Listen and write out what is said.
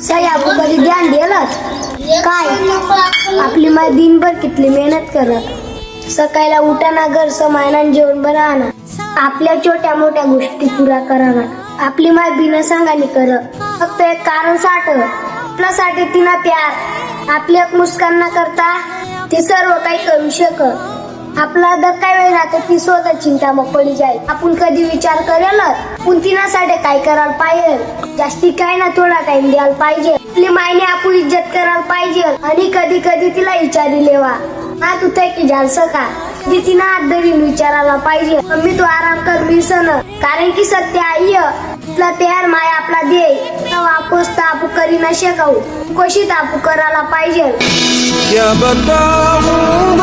सही आपण कधी ध्यान दिलंच काय आपली माय दिनभर कितली मेहनत करत सकाळीला उठाना घर समायना जेवण बनाना आपल्या छोट्या मोठ्या गोष्टी पुरा कराना आपली माय बिना सांगानी करत फक्त एक कारण साठी आपल्यासाठी तिना प्यार आपली एक मुस्कान न करता ती सर्व काही करू शकत आपला धक्का वेळ राहतो ती स्वतः चिंता मग पडी जाईल आपण कधी विचार करेल आपण तिनासाठी काय करायला पाहिजे जास्ती काय ना थोडा टाइम द्यायला पाहिजे आपली मायने आपण इज्जत करायला पाहिजे आणि कधी कधी तिला विचारी लेवा हा तू ते की झाल सका ती तिना हात धरून विचारायला पाहिजे मम्मी तू आराम कर मी सन कारण की सत्य आई तिला प्यार माय आपला दे वापस तापू करी न शिकवू कशी तापू करायला पाहिजे क्या बताऊं